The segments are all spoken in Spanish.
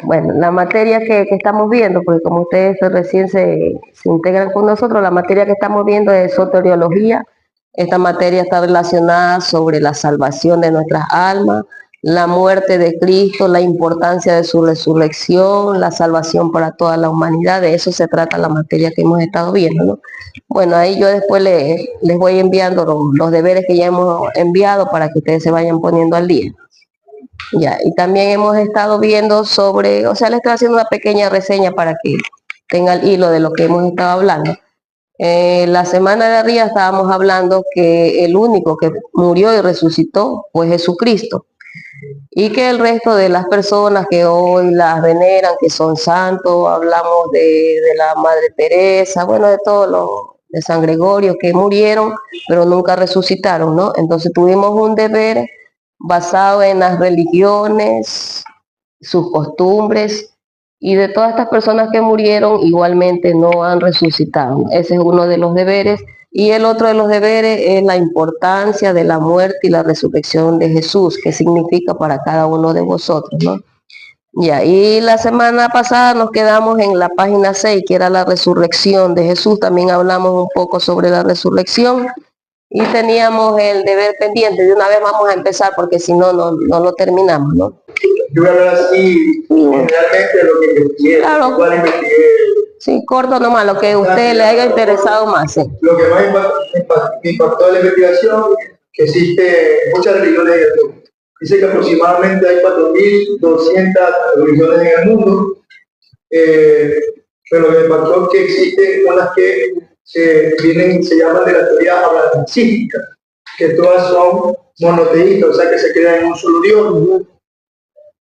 Bueno, la materia que estamos viendo, porque como ustedes recién se integran con nosotros, la materia que estamos viendo es soteriología. Esta materia está relacionada sobre la salvación de nuestras almas, la muerte de Cristo, la importancia de su resurrección, la salvación para toda la humanidad. De eso se trata la materia que hemos estado viendo, ¿no? Bueno, ahí yo después les voy enviando los deberes que ya hemos enviado para que ustedes se vayan poniendo al día. Ya, y también hemos estado viendo sobre, o sea, le estoy haciendo una pequeña reseña para que tenga el hilo de lo que hemos estado hablando. La semana de arriba estábamos hablando que el único que murió y resucitó fue Jesucristo. Y que el resto de las personas que hoy las veneran, que son santos, hablamos de la Madre Teresa, bueno, de todos los de San Gregorio que murieron, pero nunca resucitaron, ¿no? Entonces tuvimos un deber basado en las religiones, sus costumbres, y de todas estas personas que murieron igualmente no han resucitado. Ese es uno de los deberes. Y el otro de los deberes es la importancia de la muerte y la resurrección de Jesús, que significa para cada uno de vosotros, ¿no? Ya, y la semana pasada nos quedamos en la página 6, que era la resurrección de Jesús. También hablamos un poco sobre la resurrección y teníamos el deber pendiente. De una vez vamos a empezar porque si no, no lo terminamos, ¿no? Yo voy a hablar así, generalmente lo que investigué, claro. Igual investigué. Sí, corto nomás, lo que a usted le haya interesado más. Sí. Lo que más me impactó de la investigación, que existe muchas religiones en el mundo. Dice que aproximadamente hay 4.200 religiones en el mundo, pero lo que me impactó es que existen unas que se llaman de la teoría abrahamística, que todas son monoteístas, o sea que se crean en un solo Dios,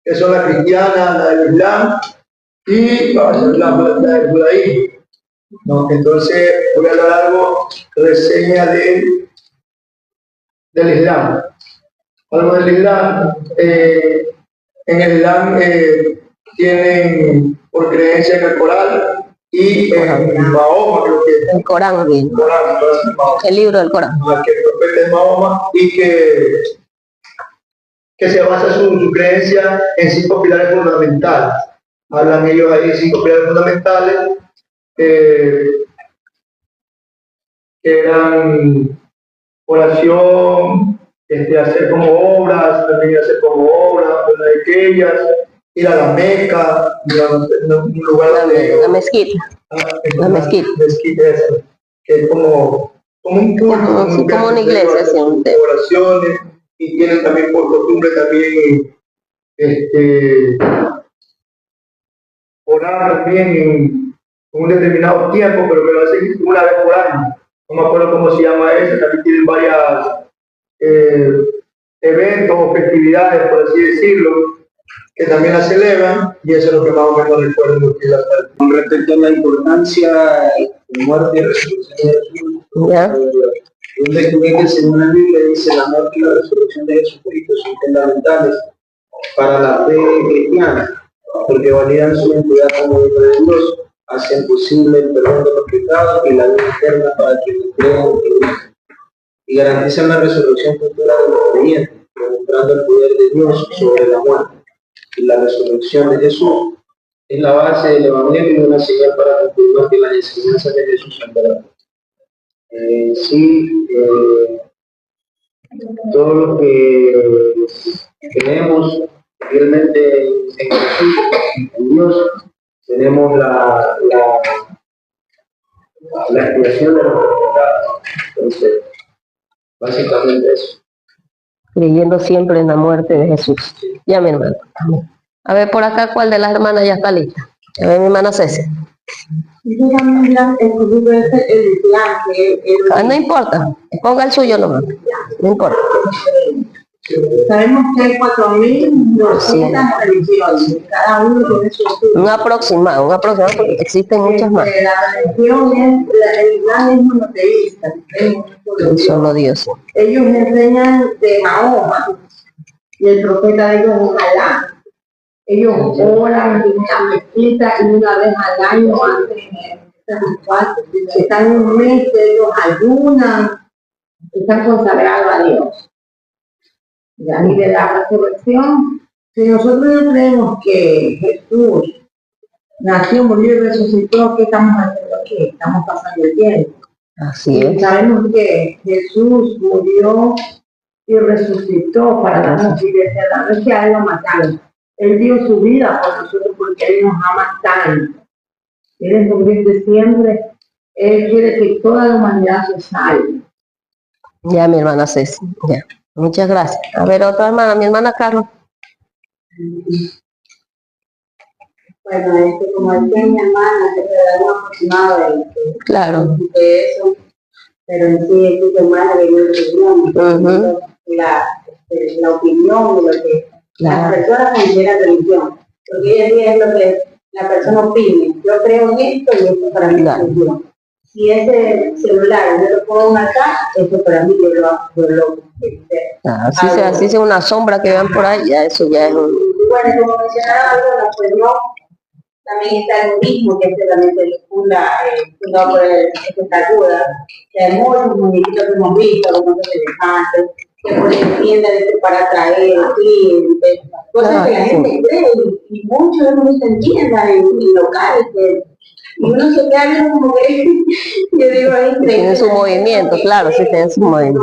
que son la cristiana, la del Islam y la del judaísmo. ¿No? Entonces voy a dar algo, reseña del Islam. Algo del Islam. En el Islam tienen por creencia en el Corán y en Mahoma, creo que el Corán, bien. El libro del Corán. Que el profeta es Mahoma y que se basa su creencia en 5 pilares fundamentales. Hablan ellos ahí de 5 pilares fundamentales que eran oración, hacer como obras, también hacer como obras, una de ellas, ir a la Meca, un lugar la mezquita. La mezquita. Eso, que es como un culto, como una iglesia, sí, oraciones, y tienen también por costumbre también orar también en un determinado tiempo, pero que lo hacen una vez por año. No me acuerdo cómo se llama eso, también tienen varias eventos o festividades, por así decirlo, que también la celebran, y eso es lo que más o menos recuerdo que la. Con respecto a la importancia de muerte y resurrección de Jesús, yo descubrí que según la Biblia dice la muerte y la resurrección de Jesucristo son fundamentales para la fe cristiana, porque validan su identidad como hijo de Dios, hacen posible el perdón de los pecados y la vida eterna para quienes crean en Dios, y garantizan la resurrección futura de los creyentes, demostrando el poder de Dios sobre la muerte. Y la resurrección de Jesús es la base del Evangelio y una señal para confirmar que las enseñanzas de Jesús son verdad. Todo lo que tenemos realmente en Jesús, en Dios, tenemos la expiación de los pecados. Entonces, básicamente eso. Creyendo siempre en la muerte de Jesús. Ya, mi hermano. A ver, por acá, ¿cuál de las hermanas ya está lista? A ver, mi hermana Ceci. No importa, ponga el suyo nomás. No importa. Sabemos que hay 4.200 religiones, cada uno tiene su estudio. Un aproximado, porque existen muchas más. La religión el Islam es monoteísta, un solo Dios. Ellos enseñan de Mahoma y el profeta de ellos es Alá. Ellos oran en la mezquita y una vez al año hacen este ritual. Están en un mes, ellos ayunan, están consagrados a Dios. Y de la resurrección, Si nosotros no creemos que Jesús nació, murió y resucitó, ¿qué estamos haciendo aquí? Estamos pasando el tiempo. Así Y es. sabemos que Jesús murió y resucitó para darnos vida eterna. No es que a él lo mataron. Él dio su vida por nosotros porque él nos ama tanto. Él es donde siempre. Él quiere que toda la humanidad se salve. Ya, mi hermana Ceci. Ya. Muchas gracias. A ver, otra hermana, mi hermana Carlos. Bueno, como decía mi hermana, que te da un aproximado Claro. de eso, pero en sí es tu hermana que dio la opinión de lo que las personas consideran religión. Porque hoy en día es lo que la persona opine. Yo creo en esto y esto para mí es religión. Si ese celular yo lo pongo acá, eso para mí yo lo así sea una sombra que vean por ahí, ya eso ya es un... Bueno, como mencionaba algunos, pues no, también está el budismo, que es realmente fundado por el Takuda, que hay muchos muñequitos que hemos visto, como los elefantes, que ponen tiendas para atraer clientes, cosas que la gente cree, y muchos hemos visto en tiendas, en locales, y uno se queda viendo como que, yo digo, ahí tiene su movimiento, claro, sí tiene su movimiento.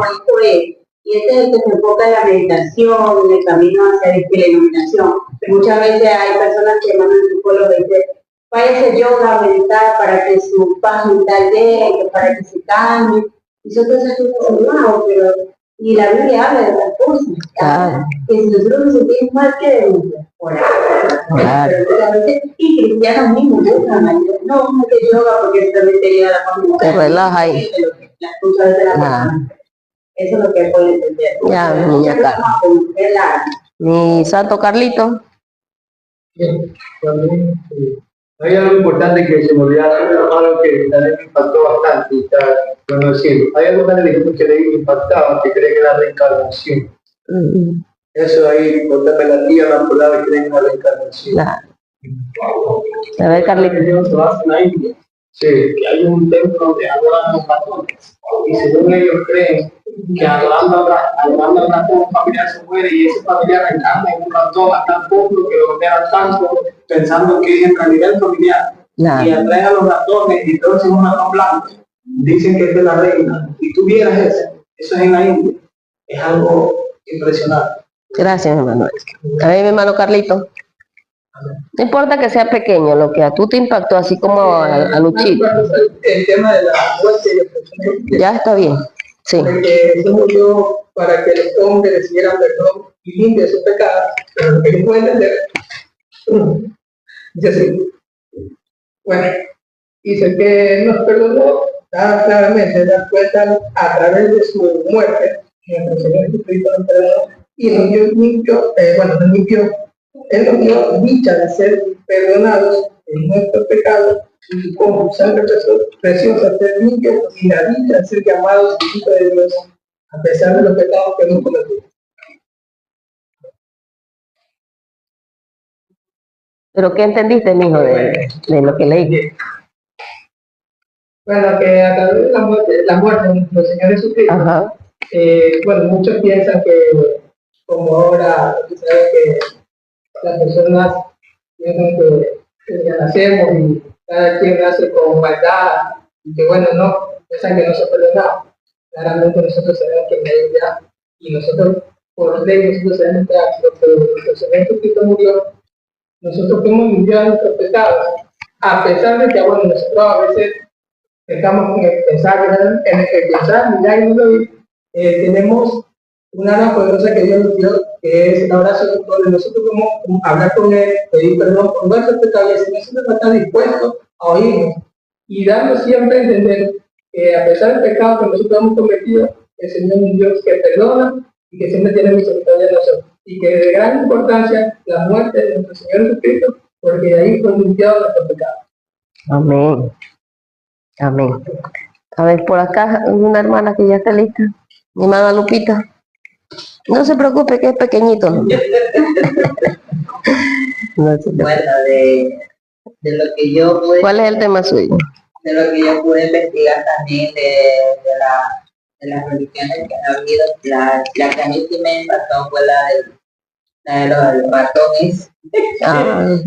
Y este es el que se enfoca en la meditación, en el camino hacia la iluminación. Muchas veces hay personas que mandan al psicólogo y dicen, vaya a hacer yoga, a meditar para que su paz mental llegue, para que se calme. Y son cosas que dicen, wow, pero... Y la Biblia habla de otras cosas. Que si nosotros nos sentimos mal, ¿qué debemos orar? Y cristianos mismos, no que yoga porque realmente llega a la familia. Te relaja ahí. Las cosas de la persona. Eso es lo que puede entender. Ya, mi niña Carla. Mi santo Carlito. Hay algo importante que se me olvidaba, algo que también me impactó bastante, y está bueno decirlo. Hay algo que leí me impactaba, que creen en la reencarnación. Eso ahí, cortarme la tierra por la que creen en la reencarnación. A ver, Carlito. Sí, que hay un templo donde adoran los ratones. Y según ellos creen que adorando al ratón, un familiar se muere y ese familiar reencarna en un ratón a tal punto que lo veneran tanto, pensando que es en realidad el familiar. Y atraen a los ratones y entonces un ratón blanco. Dicen que es de la reina. Y tú vieras eso es en la India. Es algo impresionante. Gracias, hermano. A ver, mi hermano Carlito. No importa que sea pequeño, lo que a tú te impactó, así como a Luchito. El tema de la muerte y el ya está bien, sí. Porque eso murió para que los hombres recibieran perdón y limpien sus pecados, pero lo que no puede entender, dice así, bueno, dice que nos perdonó claramente, da cuenta a través de su muerte, que nuestro Señor Jesucristo nos perdonó y nos dio Él nos dio dicha de ser perdonados en nuestros pecados y con su sangre preciosa ser limpios y la dicha de ser llamados hijos de Dios a pesar de los pecados que hemos cometido. ¿Pero qué entendiste, mijo, de lo que leí? Bueno, que a través de la muerte de nuestro Señor Jesucristo, bueno, muchos piensan que como ahora, sabes que las personas piensan que ya nacemos y cada quien nace con maldad y que bueno, no, piensan que no se perdonamos. Claramente nosotros sabemos que hay ya y nosotros por ley nosotros sabemos que nuestro Señor Jesucristo murió, nosotros fuimos limpiados de nuestros pecados, a pesar de que bueno, nosotros a veces estamos en pensar, mirar y no vivir, tenemos una arma poderosa que Dios nos dio, que es la oración, donde nosotros podemos hablar con Él, pedir perdón por nuestros pecados, y nosotros no estamos dispuestos a oírnos y darnos siempre a entender que a pesar del pecado que nosotros hemos cometido, el Señor es un Dios que perdona y que siempre tiene misericordia de nosotros, y que de gran importancia la muerte de nuestro Señor Jesucristo, porque de ahí fue limpiado nuestro pecado. Amén. Amén. A ver, por acá hay una hermana que ya está lista. Mi hermana Lupita. No se preocupe que es pequeñito. No se preocupe. Bueno, de lo que yo pude... ¿Cuál es el tema suyo? De lo que yo pude investigar también de las religiones que han habido, la que a mí sí me impactó fue la de los ratones,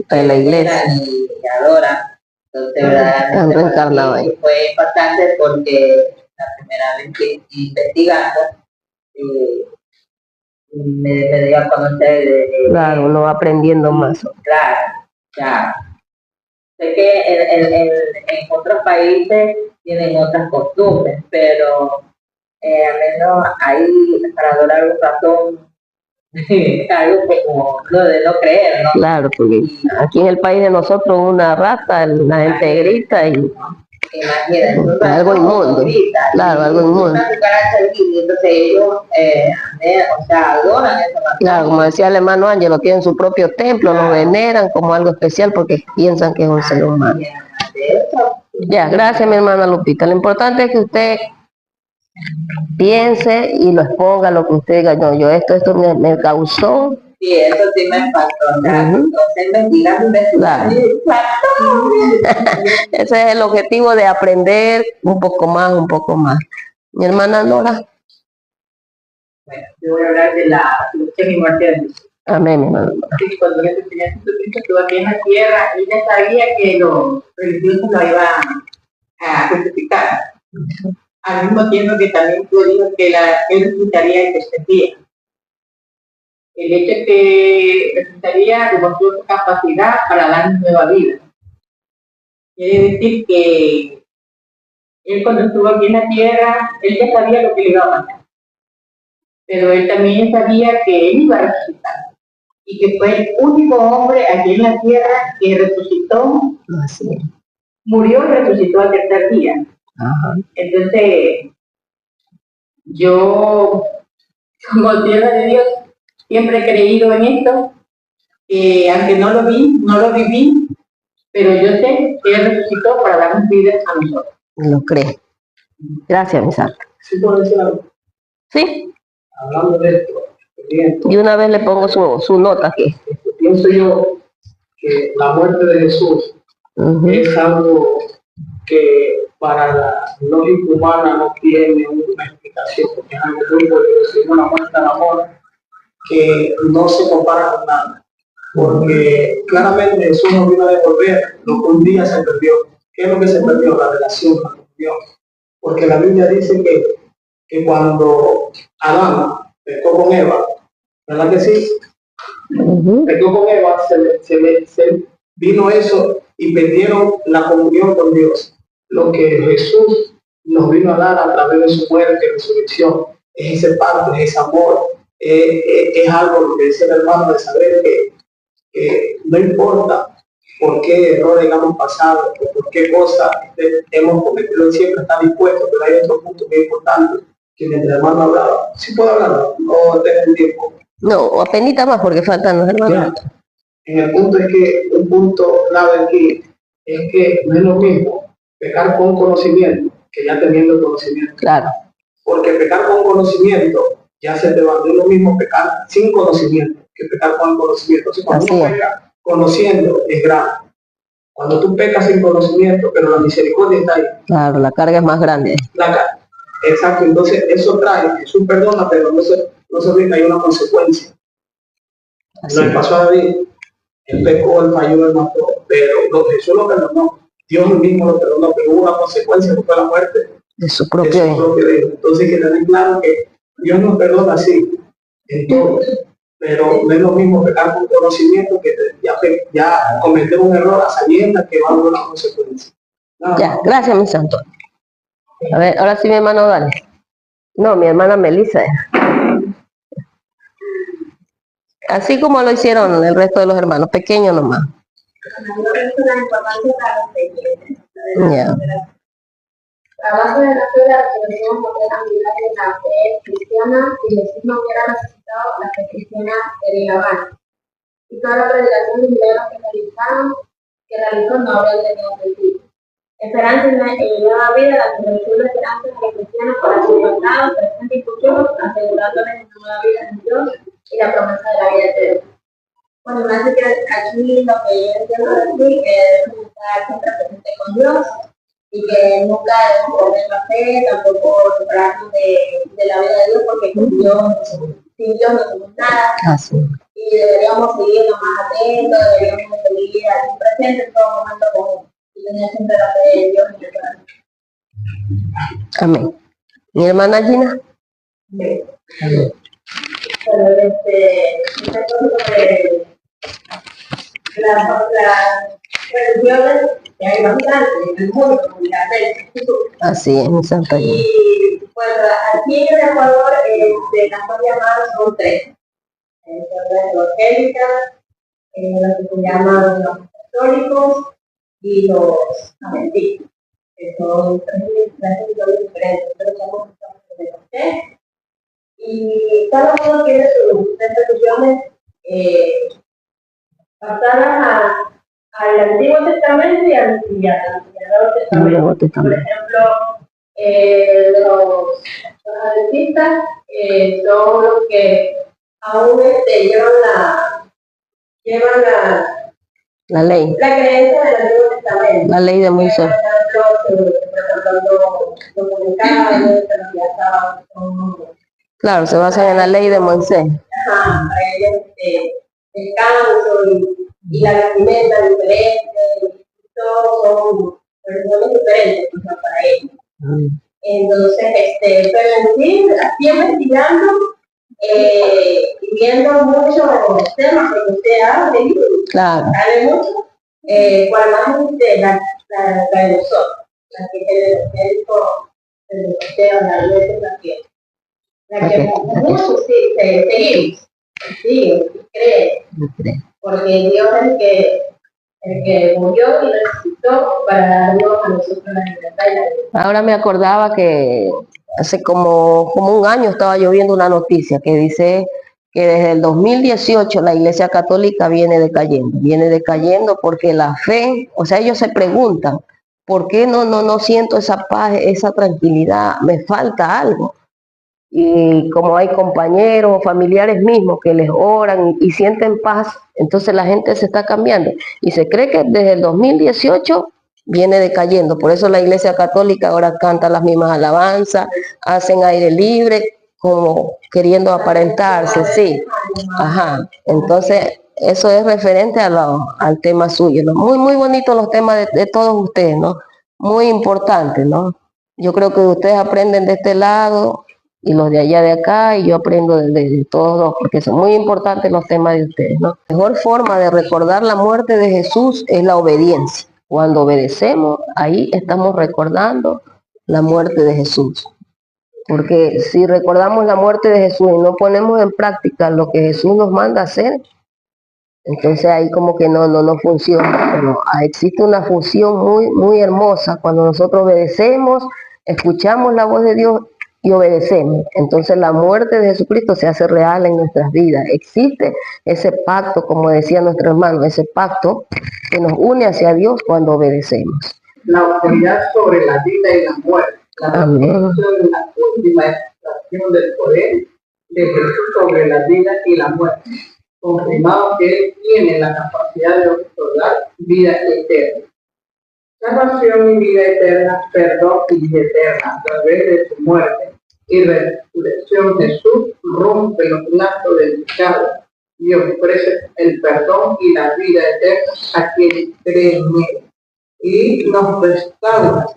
En la iglesia. y adora. Entonces, Han verdaderamente reencarnado para mí ahí. fue impactante porque la primera vez que investigando, eh, me dio a conocer Claro, uno va aprendiendo más. claro, ya. Sé que en otros países tienen otras costumbres, pero al menos ahí para adorar un ratón, algo como lo de no creer, ¿no? Claro, porque aquí en el país de nosotros una rata, la gente grita y Imagínate, un algo ratón inmundo. grita, Claro, y algo inmundo. una cucaracha grita, entonces ellos, o sea, adoran ese ratón. Claro, como decía el hermano Ángelo, tienen su propio templo, lo veneran como algo especial porque piensan que es un ser humano. Ya, gracias mi hermana Lupita. Lo importante es que usted piense y lo exponga lo que usted diga. No, yo esto me causó. Sí, eso sí me impactó. Entonces investigando, Claro. Ese es el objetivo de aprender un poco más. Mi hermana Nora. Bueno, yo voy a hablar de la resurrección y muerte de Jesús. Amén, mi hermana Nora. Sí, cuando Jesucristo estuvo aquí en la tierra, ella sabía que los religiosos lo iban a crucificar. Al mismo tiempo que también dijo que él resucitaría el tercer día. El hecho que resucitaría demostró su capacidad para darnos nueva vida. Quiere decir que él cuando estuvo aquí en la tierra, él ya sabía lo que le iba a pasar. Pero él también sabía que él iba a resucitar. Y que fue el único hombre aquí en la tierra que resucitó, murió y resucitó al tercer día. Ajá. Entonces, yo, como sierva de Dios, siempre he creído en esto, aunque no lo viví, pero yo sé que Él resucitó para darnos vida a nosotros. Lo cree. Gracias, mi santa. ¿Sí puedo decir algo? Sí. Hablando de esto, bien, Y una vez le pongo su nota aquí. pienso yo que la muerte de Jesús es algo que para la lógica humana no tiene una explicación, porque es algo muy poderoso, es una muestra de amor que no se compara con nada. Porque claramente Jesús nos vino a devolver lo que un día se perdió. ¿Qué es lo que se perdió? La relación con Dios. Porque la Biblia dice que cuando Adán pecó con Eva, ¿verdad que sí? Pecó con Eva, se vino eso y perdieron la comunión con Dios. Lo que Jesús nos vino a dar a través de su muerte y resurrección es ese pacto, es ese amor, es algo, lo que dice el hermano, de saber que no importa por qué errores hemos pasado o por qué cosas hemos cometido, él siempre está dispuesto, pero hay otro punto muy importante que mientras el hermano hablaba, ¿sí puedo hablar? No tengo tiempo. No, apenita más porque faltan los hermanos. En el punto es que un punto clave aquí es que no es lo mismo pecar con conocimiento que ya teniendo conocimiento. Claro. Porque pecar con conocimiento ya se te va. No es lo mismo pecar sin conocimiento que pecar con conocimiento. Entonces, cuando uno pega conociendo es grave. Cuando tú pecas sin conocimiento, pero la misericordia está ahí. Claro, la carga es más grande. Exacto, entonces eso trae, Jesús perdona, pero no se olvida, hay una consecuencia. Lo que pasó a David, él pecó, él falló, él mató, pero Jesús lo perdonó, Dios mismo lo perdonó, pero hubo una consecuencia que fue la muerte de su propio hijo. Entonces hay que tener claro que Dios nos perdona así, en todo, pero no es lo mismo pecar con conocimiento que ya cometer un error a sabiendas que va a haber una consecuencia. Ya, gracias mi santo. A ver, ahora sí mi hermano Dani. No, mi hermana Melissa. Así como lo hicieron el resto de los hermanos, pequeños nomás. Ya. La base de la fe de la resurrección no era mirar en la fe cristiana y decir no hubiera necesitado la fe cristiana sería vana. Y toda la predicación de milagros que realizó no habría tenido sentido. Esperanza en la nueva vida, la resurrección de esperanza de los cristianos para su pasado, presente y futuro, asegurándoles una nueva vida en Dios y la promesa de la vida eterna. Bueno, me hace que aquí lo que yo entiendo decir es estar siempre presente con Dios y que nunca debemos perder la fe, tampoco separarnos de la vida de Dios, porque con Dios, sin Dios no somos nada. Así. Y y deberíamos seguir más atentos, deberíamos seguir aquí presentes en todo momento y tener siempre la fe de Dios en el corazón. Amén. Mi hermana Gina. Sí. Pero muchas cosas las religiones que hay bastante en el mundo, como la fe. Así es, mi Santa Gina. Y bueno, aquí en el Ecuador las más llamadas son tres. Son las evangélicas, los que se llaman los católicos y los adventistas, que son tres religiones diferentes, pero somos de los tres. Y cada uno tiene sus tres religiones pasadas al Antiguo Testamento y al Nuevo Testamento. Por ejemplo, los adventistas son los que aún llevan la ley. La creencia del Antiguo Testamento. La ley de Moisés. Claro, se basan en la ley de Moisés. Ajá, para ellos descanso y la vestimenta diferente, todos son personas diferentes para ellos. Entonces, pero en sí, aquí investigando y viendo muchos temas que usted habla, claro. Sabe mucho, cuál más la de nosotros, la que tiene el médico, el doctor, la iglesia, la que muchos seguimos, siguen, creen, porque Dios es el que murió y resucitó para darnos a nosotros la libertad y la vida. Ahora me acordaba que hace como un año estaba yo viendo una noticia que dice que desde el 2018 la Iglesia Católica viene decayendo porque la fe, o sea, ellos se preguntan, ¿por qué no siento esa paz, esa tranquilidad? Me falta algo. Y como hay compañeros o familiares mismos que les oran y sienten paz, entonces la gente se está cambiando. Y se cree que desde el 2018 viene decayendo. Por eso la Iglesia Católica ahora canta las mismas alabanzas, hacen aire libre, como queriendo aparentarse, sí. Ajá. Entonces, eso es referente al tema suyo, ¿no? Muy bonitos los temas de todos ustedes, ¿no? Muy importantes, ¿no? Yo creo que ustedes aprenden de este lado y los de allá de acá, y yo aprendo de todos dos, porque son muy importantes los temas de ustedes, ¿no? La mejor forma de recordar la muerte de Jesús es la obediencia. Cuando obedecemos, ahí estamos recordando la muerte de Jesús. Porque si recordamos la muerte de Jesús y no ponemos en práctica lo que Jesús nos manda hacer, entonces ahí como que no funciona. Pero existe una función muy hermosa cuando nosotros obedecemos, escuchamos la voz de Dios y obedecemos. Entonces la muerte de Jesucristo se hace real en nuestras vidas. Existe ese pacto, como decía nuestro hermano, ese pacto que nos une hacia Dios cuando obedecemos. La autoridad sobre la vida y la muerte. La última extracción del poder de Jesús sobre la vida y la muerte, confirmado que Él tiene la capacidad de otorgar vida eterna. Salvación y vida eterna, perdón y vida eterna a través de su muerte y resurrección. Jesús rompe los lazos del pecado y ofrece el perdón y la vida eterna a quienes creen en Él, y nos restaura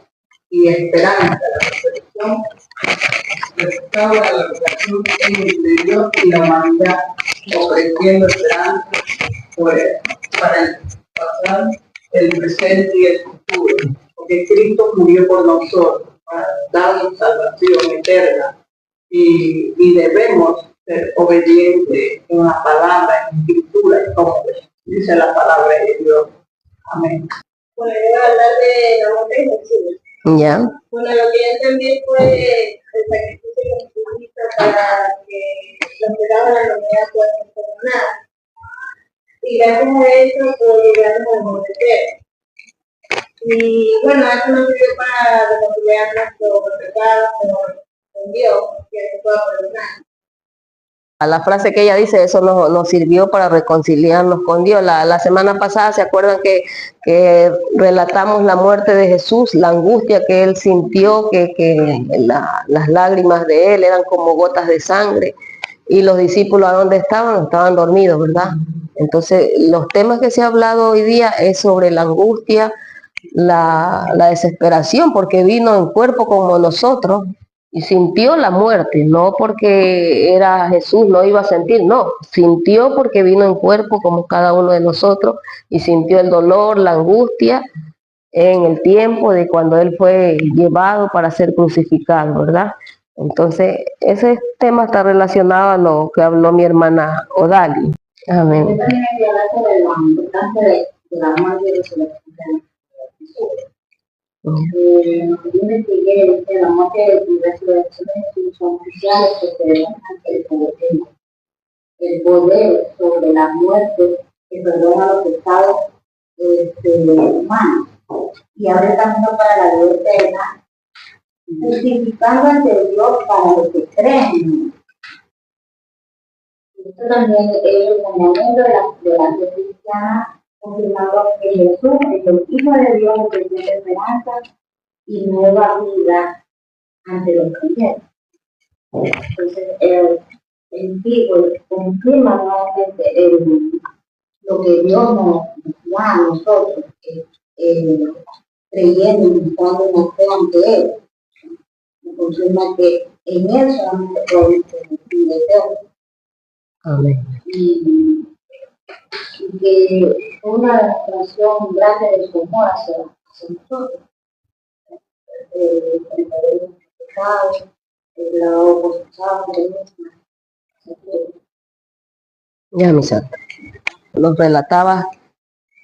y esperanza la resurrección, restaura la relación entre Dios y la humanidad, ofreciendo esperanza para el pasado, el presente y el futuro, porque Cristo murió por nosotros para darnos salvación eterna, y debemos ser obedientes en la palabra, en la escritura, como dice la palabra de Dios. Amén. Bueno, yo voy a hablar de la muerte de Jesús. ¿Ya? Bueno, lo que yo entendí fue el sacrificio que Jesús hizo para que los pecados de la humanidad puedan ser perdonados. Y gracias a eso pudo llegar a la muerte eterna. Y bueno, eso nos sirvió para reconciliar nuestros pecados con Dios, que se pueda perdonar. La frase que ella dice, eso nos sirvió para reconciliarnos con Dios. La semana pasada, ¿se acuerdan que relatamos la muerte de Jesús, la angustia que él sintió, que las lágrimas de él eran como gotas de sangre? y los discípulos ¿a dónde estaban? Estaban dormidos, ¿verdad? Entonces, los temas que se ha hablado hoy día es sobre la angustia, la desesperación, porque vino en cuerpo como nosotros y sintió la muerte, no porque era Jesús, no iba a sentir, no, sintió porque vino en cuerpo como cada uno de nosotros y sintió el dolor, la angustia en el tiempo de cuando él fue llevado para ser crucificado, ¿verdad? Entonces, ese tema está relacionado a lo que habló mi hermana Odali. Amén. Yo también quería hablar sobre la importancia de la muerte y de su resurrección. Yo investigué que la muerte y la resurrección de Jesús son cruciales porque demuestran el poder sobre la muerte que perdona los pecados humanos y abre camino para la vida eterna, justificando ante Dios para los que creen. Esto también es el fundamento de la fe cristiana, confirmando que Jesús es el Hijo de Dios que tiene esperanza y nueva vida ante los creyentes. Entonces, el Hijo confirma nuevamente lo que Dios nos da a nosotros, creyendo y buscando una fe ante Él. Nos confirma que en Él solamente podemos tener vida eterna. Amén. Y que fue una demostración grande de su amor hacia nosotros. El pecado, la oposición de Ya, mi santa. Nos relataba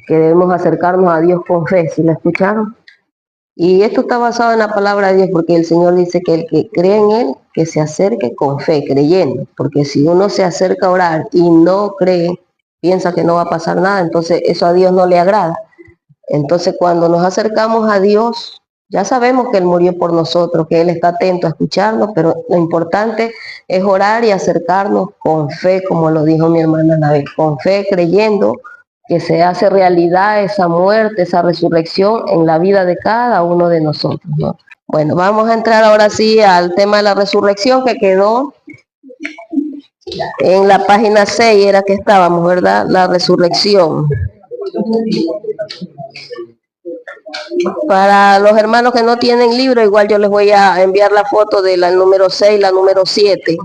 que debemos acercarnos a Dios con fe, ¿sí la escucharon? Y esto está basado en la palabra de Dios, porque el Señor dice que el que cree en Él, que se acerque con fe, creyendo. Porque si uno se acerca a orar y no cree, piensa que no va a pasar nada, entonces eso a Dios no le agrada. Entonces cuando nos acercamos a Dios, ya sabemos que Él murió por nosotros, que Él está atento a escucharnos, pero lo importante es orar y acercarnos con fe, como lo dijo mi hermana Anabel, con fe, creyendo que se hace realidad esa muerte, esa resurrección en la vida de cada uno de nosotros, ¿no? Bueno, vamos a entrar ahora sí al tema de la resurrección que quedó en la página 6, era que estábamos, ¿verdad? La resurrección. Para los hermanos que no tienen libro, igual yo les voy a enviar la foto de la número 6, la número 7.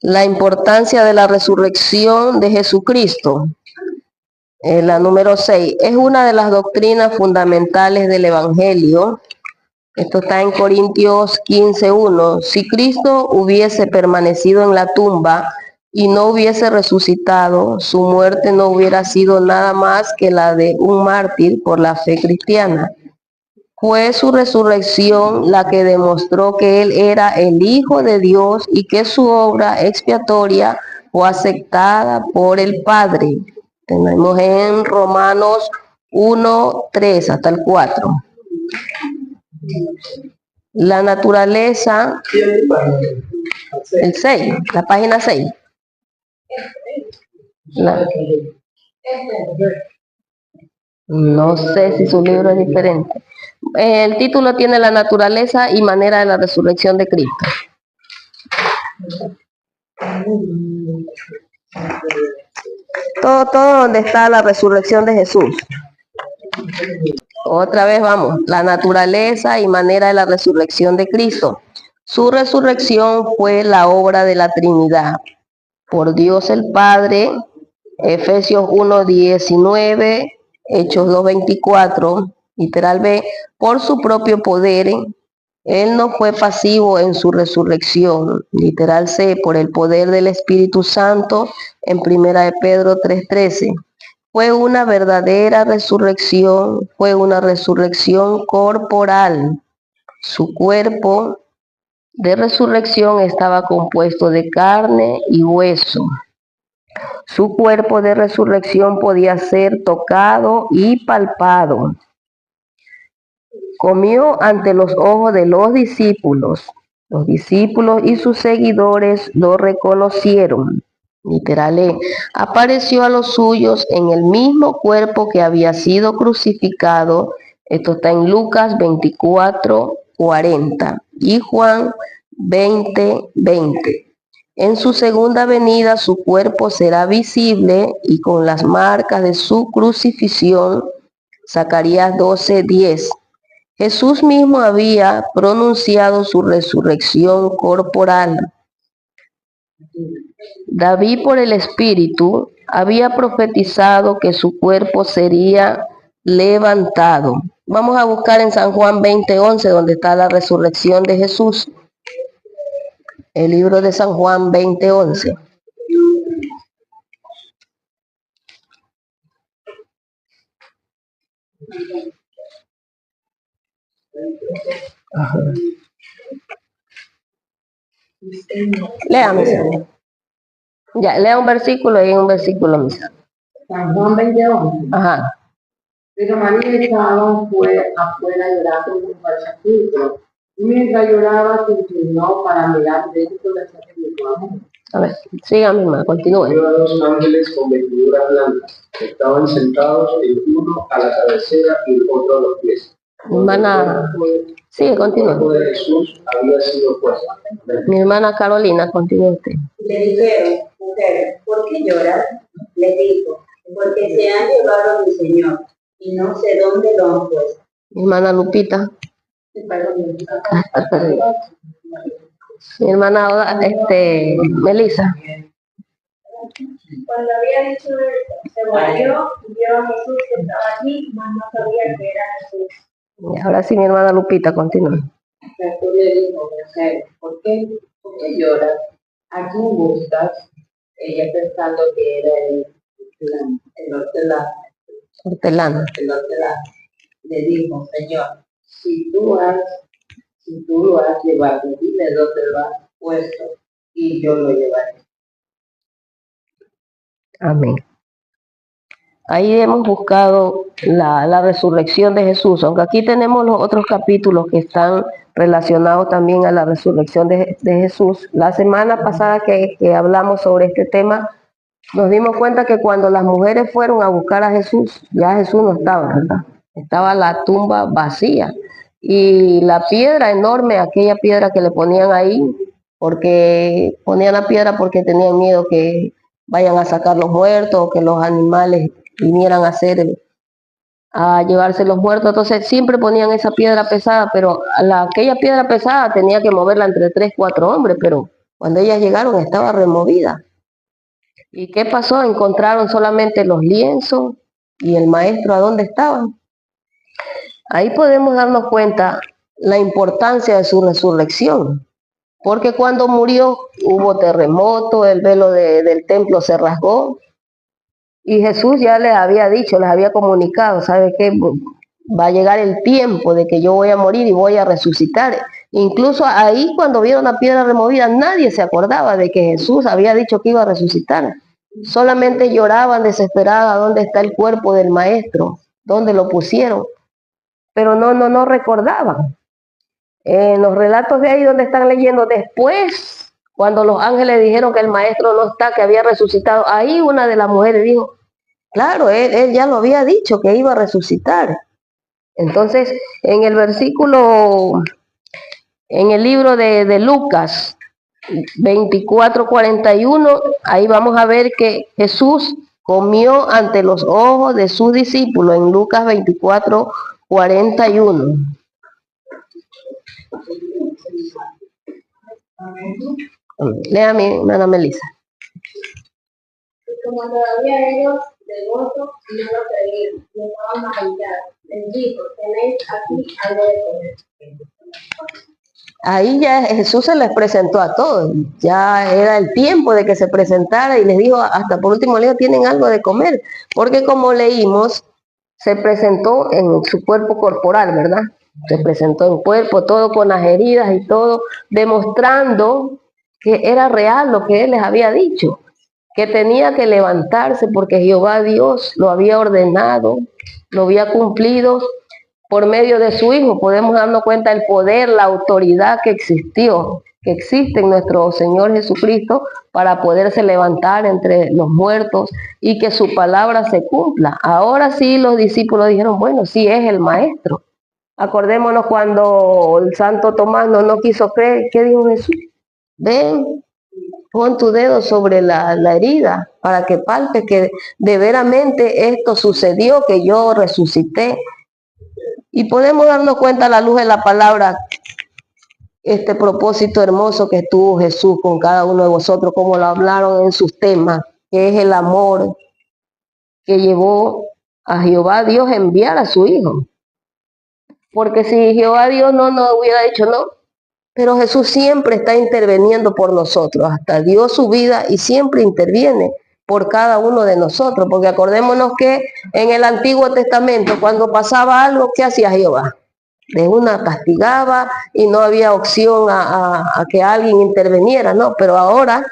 La importancia de la resurrección de Jesucristo. La número 6 es una de las doctrinas fundamentales del Evangelio. Esto está en Corintios 15:1. Si Cristo hubiese permanecido en la tumba y no hubiese resucitado, su muerte no hubiera sido nada más que la de un mártir por la fe cristiana. Fue su resurrección la que demostró que Él era el Hijo de Dios y que su obra expiatoria fue aceptada por el Padre. Tenemos en Romanos 1:3 hasta el 4. La naturaleza, el 6, la página 6. No sé si su libro es diferente. El título tiene la naturaleza y manera de la resurrección de Cristo. Todo donde está la resurrección de Jesús. Otra vez vamos, la naturaleza y manera de la resurrección de Cristo. Su resurrección fue la obra de la Trinidad. Por Dios el Padre, Efesios 1:19, Hechos 2:24, literal B, por su propio poder, Él no fue pasivo en su resurrección, literal C, por el poder del Espíritu Santo, en 1 de Pedro 3:13. Fue una verdadera resurrección, fue una resurrección corporal. Su cuerpo de resurrección estaba compuesto de carne y hueso. Su cuerpo de resurrección podía ser tocado y palpado. Comió ante los ojos de los discípulos. Los discípulos y sus seguidores lo reconocieron. Literal, apareció a los suyos en el mismo cuerpo que había sido crucificado. Esto está en Lucas 24, 40 y Juan 20:20. En su segunda venida su cuerpo será visible y con las marcas de su crucifixión. Zacarías 12:10. Jesús mismo había pronunciado su resurrección corporal. David, por el Espíritu, había profetizado que su cuerpo sería levantado. Vamos a buscar en San Juan 20:11, donde está la resurrección de Jesús. El libro de San Juan 20:11. Lea, misa. Ya, lea un versículo y un versículo, misa. San Juan 20:11. Ajá. Pero María estaba afuera llorando junto al sepulcro. Y mientras lloraba, se inclinó para mirar dentro del sepulcro. A ver, siga, mi hermana, continúe. Vio a dos ángeles con vestiduras blancas, que estaban sentados el uno a la cabecera y el otro a los pies. Mi hermana, sigue, El continúe. cuerpo de Jesús había sido puesto. Mi hermana Carolina, continúe usted. Le dijeron, mujer, ¿por qué lloras? Le dijo, porque se han llevado a mi Señor y no sé dónde lo han puesto. Mi hermana Lupita. Mi hermana Melissa. Cuando había dicho esto, se volvió y vio a Jesús que estaba allí, mas no sabía que era Jesús. Y ahora sí, mi hermana Lupita, continúe. Jesús le dijo, mujer, ¿por qué lloras? ¿A quién buscas? Ella pensando que era el hortelano. Le dijo, Señor, si tú lo has llevado, dime dónde lo has puesto y yo lo llevaré. Amén. Ahí hemos buscado la resurrección de Jesús, aunque aquí tenemos los otros capítulos que están relacionados también a la resurrección de Jesús. La semana pasada que hablamos sobre este tema, nos dimos cuenta que cuando las mujeres fueron a buscar a Jesús, ya Jesús no estaba, ¿verdad? Estaba la tumba vacía. Y la piedra enorme, aquella piedra que le ponían ahí, porque ponían la piedra porque tenían miedo que vayan a sacar los muertos o que los animales vinieran a llevarse los muertos. Entonces siempre ponían esa piedra pesada, pero aquella piedra pesada tenía que moverla entre 3, 4 hombres, pero cuando ellas llegaron estaba removida. ¿Y qué pasó? Encontraron solamente los lienzos y el maestro a dónde estaban. Ahí podemos darnos cuenta la importancia de su resurrección, porque cuando murió hubo terremoto, el velo del templo se rasgó, y Jesús ya les había dicho, les había comunicado, ¿sabe qué? Va a llegar el tiempo de que yo voy a morir y voy a resucitar. Incluso ahí cuando vieron la piedra removida, nadie se acordaba de que Jesús había dicho que iba a resucitar. Solamente lloraban desesperadas, ¿dónde está el cuerpo del maestro? ¿Dónde lo pusieron? Pero no recordaban. En los relatos de ahí donde están leyendo después, cuando los ángeles dijeron que el maestro no está, que había resucitado, ahí una de las mujeres dijo, claro, él ya lo había dicho que iba a resucitar. Entonces, en el versículo, en el libro de Lucas 24:41, ahí vamos a ver que Jesús comió ante los ojos de sus discípulos en Lucas 24:41. Lea mi hermana Melissa. Y como todavía ellos devotos no lo creían, y estaban maravillados, les dijo, tenéis aquí algo de comer. Ahí ya Jesús se les presentó a todos, ya era el tiempo de que se presentara y les dijo, hasta por último le dijo, tienen algo de comer, porque como leímos, se presentó en su cuerpo corporal, ¿verdad? Se presentó en cuerpo, todo con las heridas y todo, demostrando que era real lo que él les había dicho, que tenía que levantarse porque Jehová Dios lo había ordenado, lo había cumplido por medio de su Hijo. Podemos darnos cuenta del poder, la autoridad que existió, que existe en nuestro Señor Jesucristo para poderse levantar entre los muertos y que su palabra se cumpla. Ahora sí los discípulos dijeron, bueno, sí es el maestro. Acordémonos cuando el santo Tomás no quiso creer. ¿Qué dijo Jesús? Ven, pon tu dedo sobre la herida para que palpe que de veramente esto sucedió, que yo resucité. Y podemos darnos cuenta a la luz de la palabra este propósito hermoso que tuvo Jesús con cada uno de vosotros, como lo hablaron en sus temas, que es el amor que llevó a Jehová Dios a enviar a su Hijo. Porque si Jehová Dios no nos hubiera dicho no, pero Jesús siempre está interviniendo por nosotros, hasta dio su vida y siempre interviene por cada uno de nosotros, porque acordémonos que en el Antiguo Testamento, cuando pasaba algo, ¿qué hacía Jehová? De una castigaba y no había opción a que alguien interviniera, ¿no? Pero ahora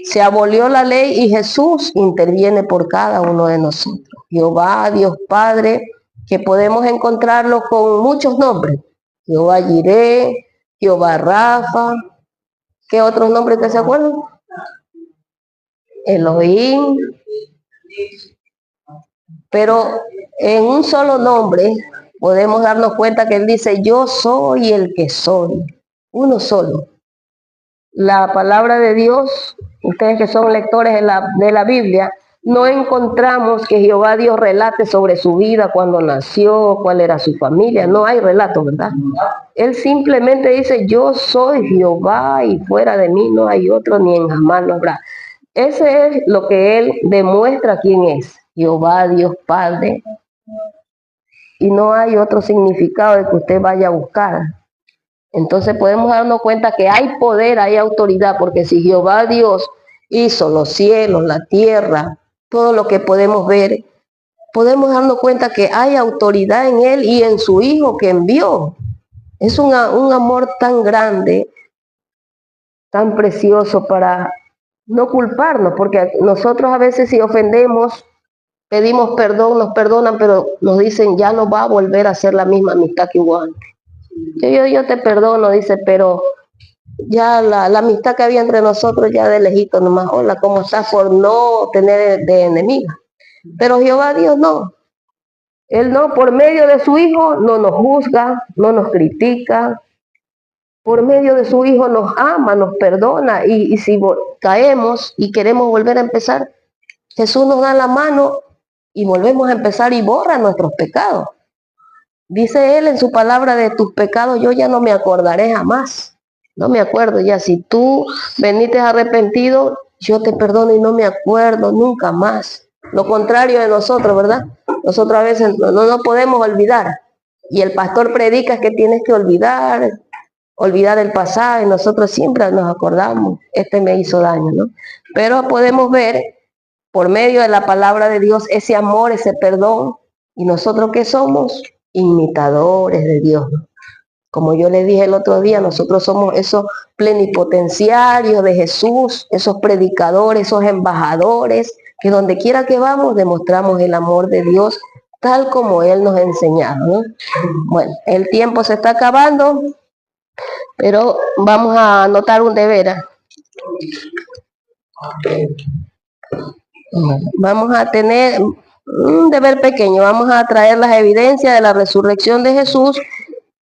se abolió la ley y Jesús interviene por cada uno de nosotros. Jehová, Dios Padre, que podemos encontrarlo con muchos nombres. Jehová Jireh, Jehová Rafa. ¿Qué otros nombres te se acuerdan? Elohim. Pero en un solo nombre podemos darnos cuenta que él dice, yo soy el que soy. Uno solo. La palabra de Dios, ustedes que son lectores de la Biblia, no encontramos que Jehová Dios relate sobre su vida, cuando nació, cuál era su familia. No hay relato, ¿verdad? Él simplemente dice, yo soy Jehová y fuera de mí no hay otro, ni en jamás lo habrá. Ese es lo que él demuestra quién es. Jehová, Dios Padre. Y no hay otro significado de que usted vaya a buscar. Entonces podemos darnos cuenta que hay poder, hay autoridad, porque si Jehová Dios hizo los cielos, la tierra, todo lo que podemos ver, podemos darnos cuenta que hay autoridad en él y en su Hijo que envió. Es un amor tan grande, tan precioso para no culparnos, porque nosotros a veces si ofendemos, pedimos perdón, nos perdonan, pero nos dicen ya no va a volver a ser la misma amistad que hubo antes. Yo te perdono, dice, pero ya la amistad que había entre nosotros ya de lejito nomás, hola, ¿cómo estás? Por no tener de enemiga. Pero Jehová Dios no. Él no, por medio de su Hijo no nos juzga, no nos critica. Por medio de su Hijo nos ama, nos perdona. Y si caemos y queremos volver a empezar, Jesús nos da la mano y volvemos a empezar y borra nuestros pecados. Dice él en su palabra, de tus pecados yo ya no me acordaré jamás. No me acuerdo ya. Si tú veniste arrepentido, yo te perdono y no me acuerdo nunca más. Lo contrario de nosotros, ¿verdad? Nosotros a veces no podemos olvidar. Y el pastor predica que tienes que olvidar el pasado. Y nosotros siempre nos acordamos. Este me hizo daño, ¿no? Pero podemos ver por medio de la palabra de Dios ese amor, ese perdón. ¿Y nosotros qué somos? Imitadores de Dios. Como yo les dije el otro día, nosotros somos esos plenipotenciarios de Jesús, esos predicadores, esos embajadores, que donde quiera que vamos demostramos el amor de Dios tal como Él nos ha enseñado, ¿no? Bueno, el tiempo se está acabando, pero vamos a anotar un deber. Vamos a tener un deber pequeño, vamos a traer las evidencias de la resurrección de Jesús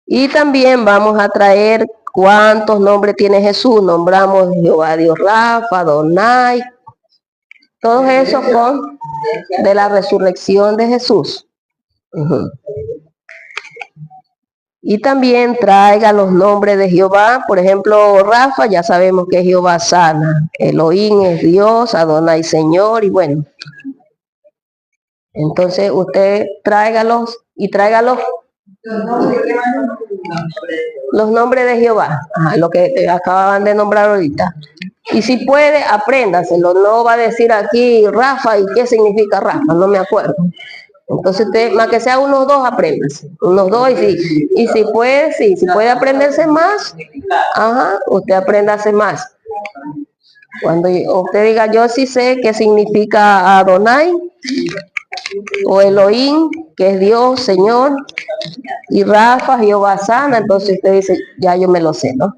y también vamos a traer cuántos nombres tiene Jesús. Nombramos Jehová Dios Rafa, Adonai, todos esos son de la resurrección de Jesús. Y también traiga los nombres de Jehová. Por ejemplo, Rafa, ya sabemos que Jehová sana. Elohim es Dios, Adonai Señor, y bueno. Entonces usted tráigalos y tráigalos los nombres de Jehová, lo que acababan de nombrar ahorita. Y si puede, apréndaselo. No va a decir aquí Rafa y qué significa Rafa, no me acuerdo. Entonces usted, más que sea unos dos, apréndase. Unos dos y si puede aprenderse más, usted apréndase más. Cuando usted diga yo sí sé qué significa Adonai o Elohim, que es Dios, Señor, y Rafa, Jehová sana, entonces usted dice, ya yo me lo sé, ¿no?